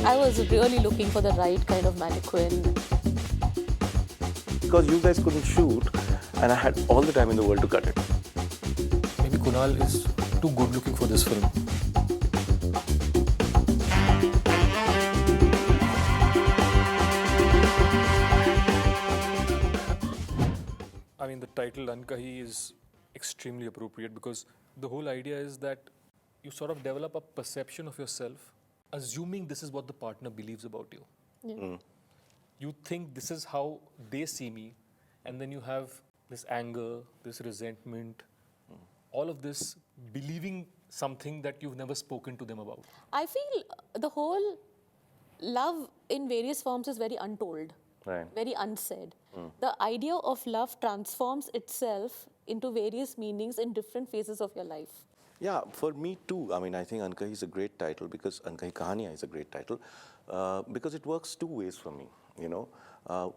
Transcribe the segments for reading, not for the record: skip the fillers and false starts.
I was really looking for the right kind of mannequin. Because you guys couldn't shoot, and I had all the time in the world to cut it. Maybe Kunal is too good looking for this film. I mean, the title Ankahi is extremely appropriate because the whole idea is that you sort of develop a perception of yourself, assuming this is what the partner believes about you. Yeah. You think this is how they see me, and then you have this anger, this resentment, all of this believing something that you've never spoken to them about. I feel the whole love in various forms is very untold, Right. very unsaid. The idea of love transforms itself into various meanings in different phases of your life. Yeah, for me too. I mean, I think Ankahi is a great title because Ankahi Kahaniya is a great title because it works two ways for me. You know,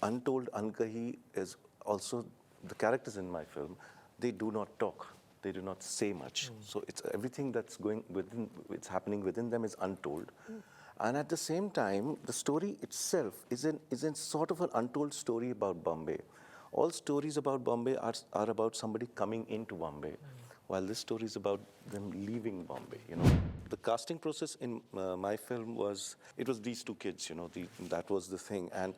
Untold Ankahi is also the characters in my film. They do not talk. They do not say much. So it's everything that's going within, it's happening within them is untold. And at the same time, the story itself is in sort of an untold story about Bombay. All stories about Bombay are about somebody coming into Bombay, while this story is about them leaving Bombay, you know. The casting process in my film was, it was these two kids, you know, that was the thing. And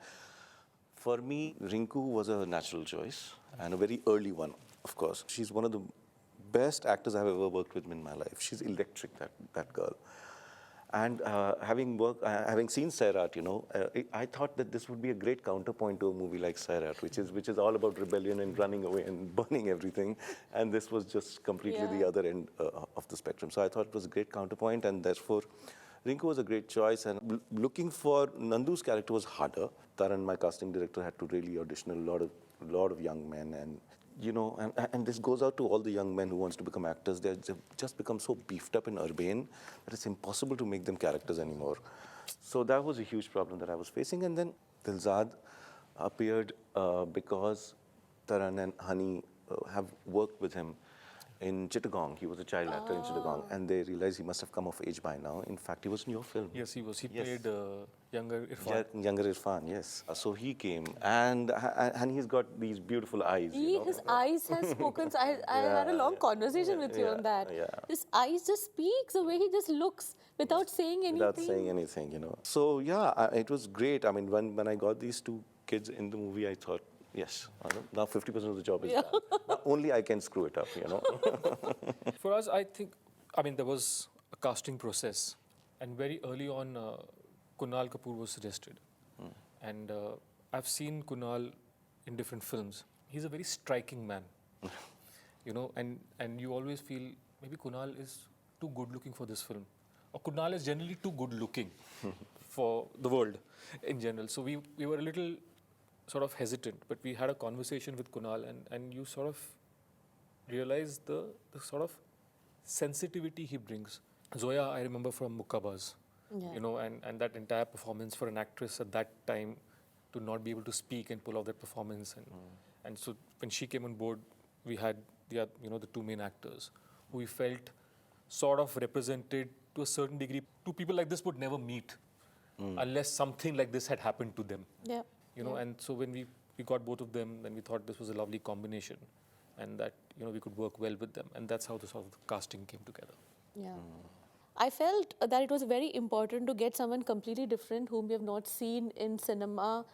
for me, Rinku was a natural choice and a very early one, of course. She's one of the best actors I've ever worked with in my life. She's electric, that girl. And having seen Sairat, you know, I thought that this would be a great counterpoint to a movie like Sairat, which is all about rebellion and running away and burning everything. And this was just completely the other end of the spectrum. So I thought it was a great counterpoint, and therefore, Rinku was a great choice. And looking for Nandu's character was harder. Taran, my casting director, had to really audition a lot of young men, and you know, and this goes out to all the young men who wants to become actors. They've just become so beefed up and urbane that it's impossible to make them characters anymore. So that was a huge problem that I was facing. And then Dilzad appeared because Taran and Hani have worked with him in Chittagong. He was a child actor in Chittagong, and they realized he must have come of age by now. In fact, he was in your film. Yes, he was. He Yes. played younger Irfan. Younger Irfan, yes. So he came, and he's got these beautiful eyes. You know? His eyes has spoken. So I had a long conversation with you on that. yeah. His eyes just speaks the way he just looks without saying anything. Without saying anything, you know. So yeah, it was great. I mean, when I got these two kids in the movie, I thought, yes, now 50% of the job is done. Now only I can screw it up, you know. For us, I think, I mean, there was a casting process, and very early on, Kunal Kapoor was suggested. And I've seen Kunal in different films. He's a very striking man, you know, and you always feel maybe Kunal is too good looking for this film. Or Kunal is generally too good looking for the world in general. So we were a little sort of hesitant, but we had a conversation with Kunal, and you sort of realize the sort of sensitivity he brings. Zoya, I remember from Mukkabaz, Yeah. you know, and that entire performance for an actress at that time to not be able to speak and pull off that performance. And so when she came on board, we had the two main actors who we felt sort of represented to a certain degree. Two people like this would never meet unless something like this had happened to them. Yeah. You know, and so when we got both of them, then we thought this was a lovely combination, and that, you know, we could work well with them, and that's how the sort of casting came together. Yeah. I felt that it was very important to get someone completely different whom we have not seen in cinema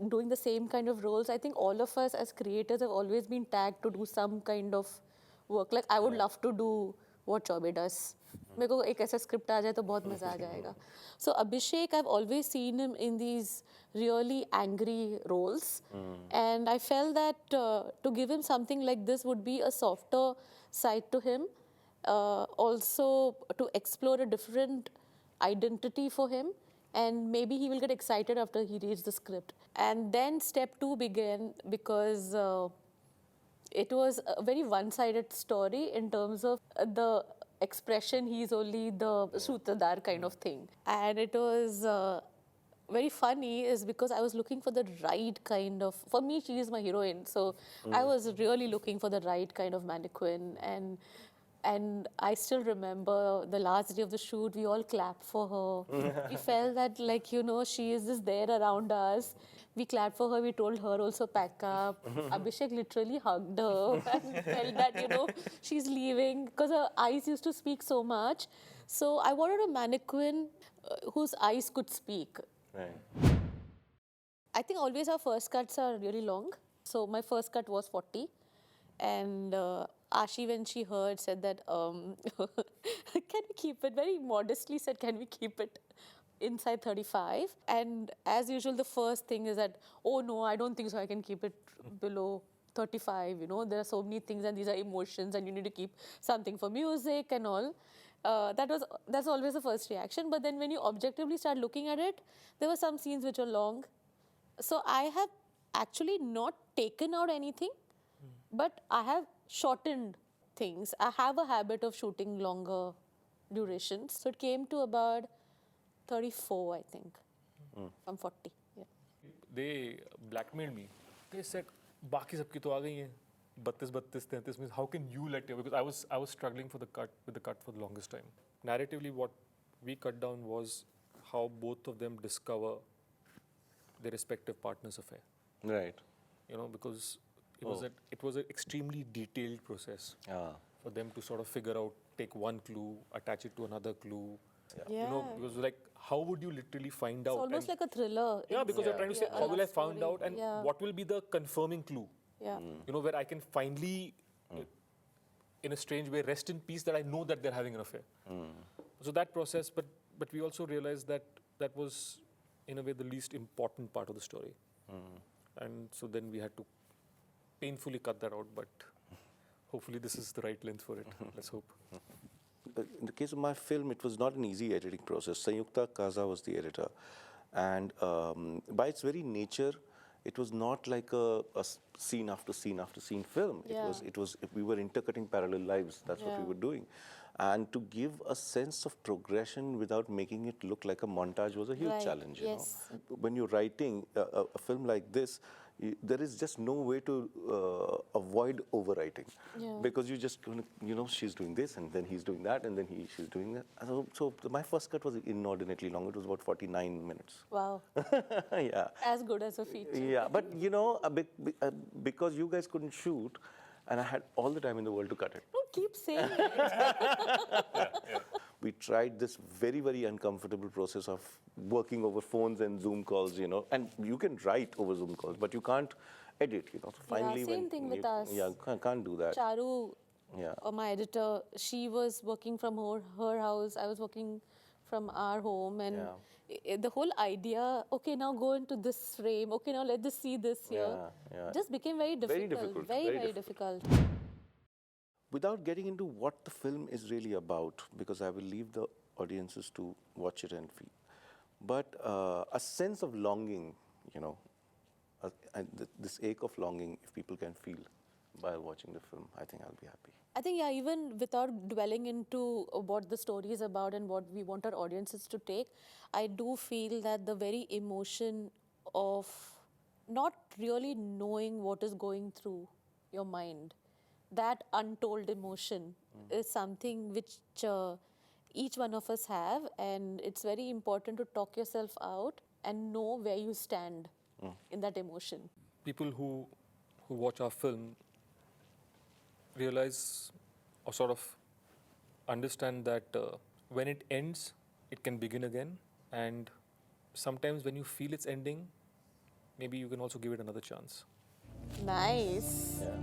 doing the same kind of roles. I think all of us as creators have always been tagged to do some kind of work. Like I would love to do what Chaube does. मेरे को एक ऐसा script आ जाए तो बहुत मजा आ जाएगा. So Abhishek, I've always seen him in these really angry roles, and I felt that to give him something like this would be a softer side to him. Also to explore a different identity for him, and maybe he will get excited after he reads the script. And then step 2 began because it was a very one-sided story in terms of the expression he's only the Sutradar kind of thing. And it was very funny is because I was looking for the right kind of, for me she is my heroine, so I was really looking for the right kind of mannequin. And And I still remember the last day of the shoot, we all clapped for her. We felt that, like, you know, she is just there around us. We clapped for her. We told her also pack up. Abhishek literally hugged her and felt that, you know, she's leaving because her eyes used to speak so much. So I wanted a mannequin whose eyes could speak. Right. I think always our first cuts are really long. So my first cut was 40. And Ashi, when she heard, said that, can we keep it? Very modestly said, can we keep it inside 35? And as usual, the first thing is that, oh no, I don't think so. I can keep it below 35. You know, there are so many things and these are emotions and you need to keep something for music and all. That's always the first reaction. But then when you objectively start looking at it, there were some scenes which are long. So I have actually not taken out anything, but I have shortened things. I have a habit of shooting longer durations. So it came to about 34, I think, from 40. Yeah. They blackmailed me. They said, "Baki sabki to aa gayi hain. 32, 33 means how can you let your?" Because I was struggling with the cut for the longest time. Narratively, what we cut down was how both of them discover their respective partner's affair. Right. You know, because it was an extremely detailed process for them to sort of figure out, take one clue, attach it to another clue. Yeah. You know, because like, how would you literally find It's out? almost And- like a thriller. yeah, because you're trying to say, Yeah, how a will I love find story. out, and Yeah. what will be the confirming clue? Yeah. You know, where I can finally, in a strange way, rest in peace that I know that they're having an affair. So that process, but we also realized that that was, in a way, the least important part of the story. And so then we had to painfully cut that out, but hopefully this is the right length for it. Let's hope. In the case of my film, it was not an easy editing process. Sanyukta Kaza was the editor. And by its very nature, it was not like a scene after scene after scene film. Yeah. We were intercutting parallel lives. That's what we Yeah. were doing. And to give a sense of progression without making it look like a montage was a huge Right, challenge. You yes. know? When you're writing a film like this, there is just no way to avoid overwriting, Yeah. because you just gonna, you know, she's doing this and then he's doing that and then she's doing that. So my first cut was inordinately long. It was about 49 minutes. Wow. Yeah. As good as a feature. Yeah, but you know, because you guys couldn't shoot, and I had all the time in the world to cut it. Don't keep saying it. We tried this very, very uncomfortable process of working over phones and Zoom calls, you know, and you can write over Zoom calls, but you can't edit, you know. So finally, same thing with us. Yeah, can't do that. Charu, Yeah. my editor, she was working from her house. I was working from our home. And the whole idea, okay, now go into this frame. Okay, now let us see this here. Yeah. Just became very difficult. Very difficult, Very, very very difficult. Without getting into what the film is really about, because I will leave the audiences to watch it and feel, but a sense of longing, you know, this ache of longing, if people can feel while watching the film, I think I'll be happy. I think, yeah, even without dwelling into what the story is about and what we want our audiences to take, I do feel that the very emotion of not really knowing what is going through your mind, that untold emotion is something which each one of us have, and it's very important to talk yourself out and know where you stand in that emotion. People who watch our film realize or sort of understand that when it ends, it can begin again. And sometimes when you feel it's ending, maybe you can also give it another chance. Nice. Yeah.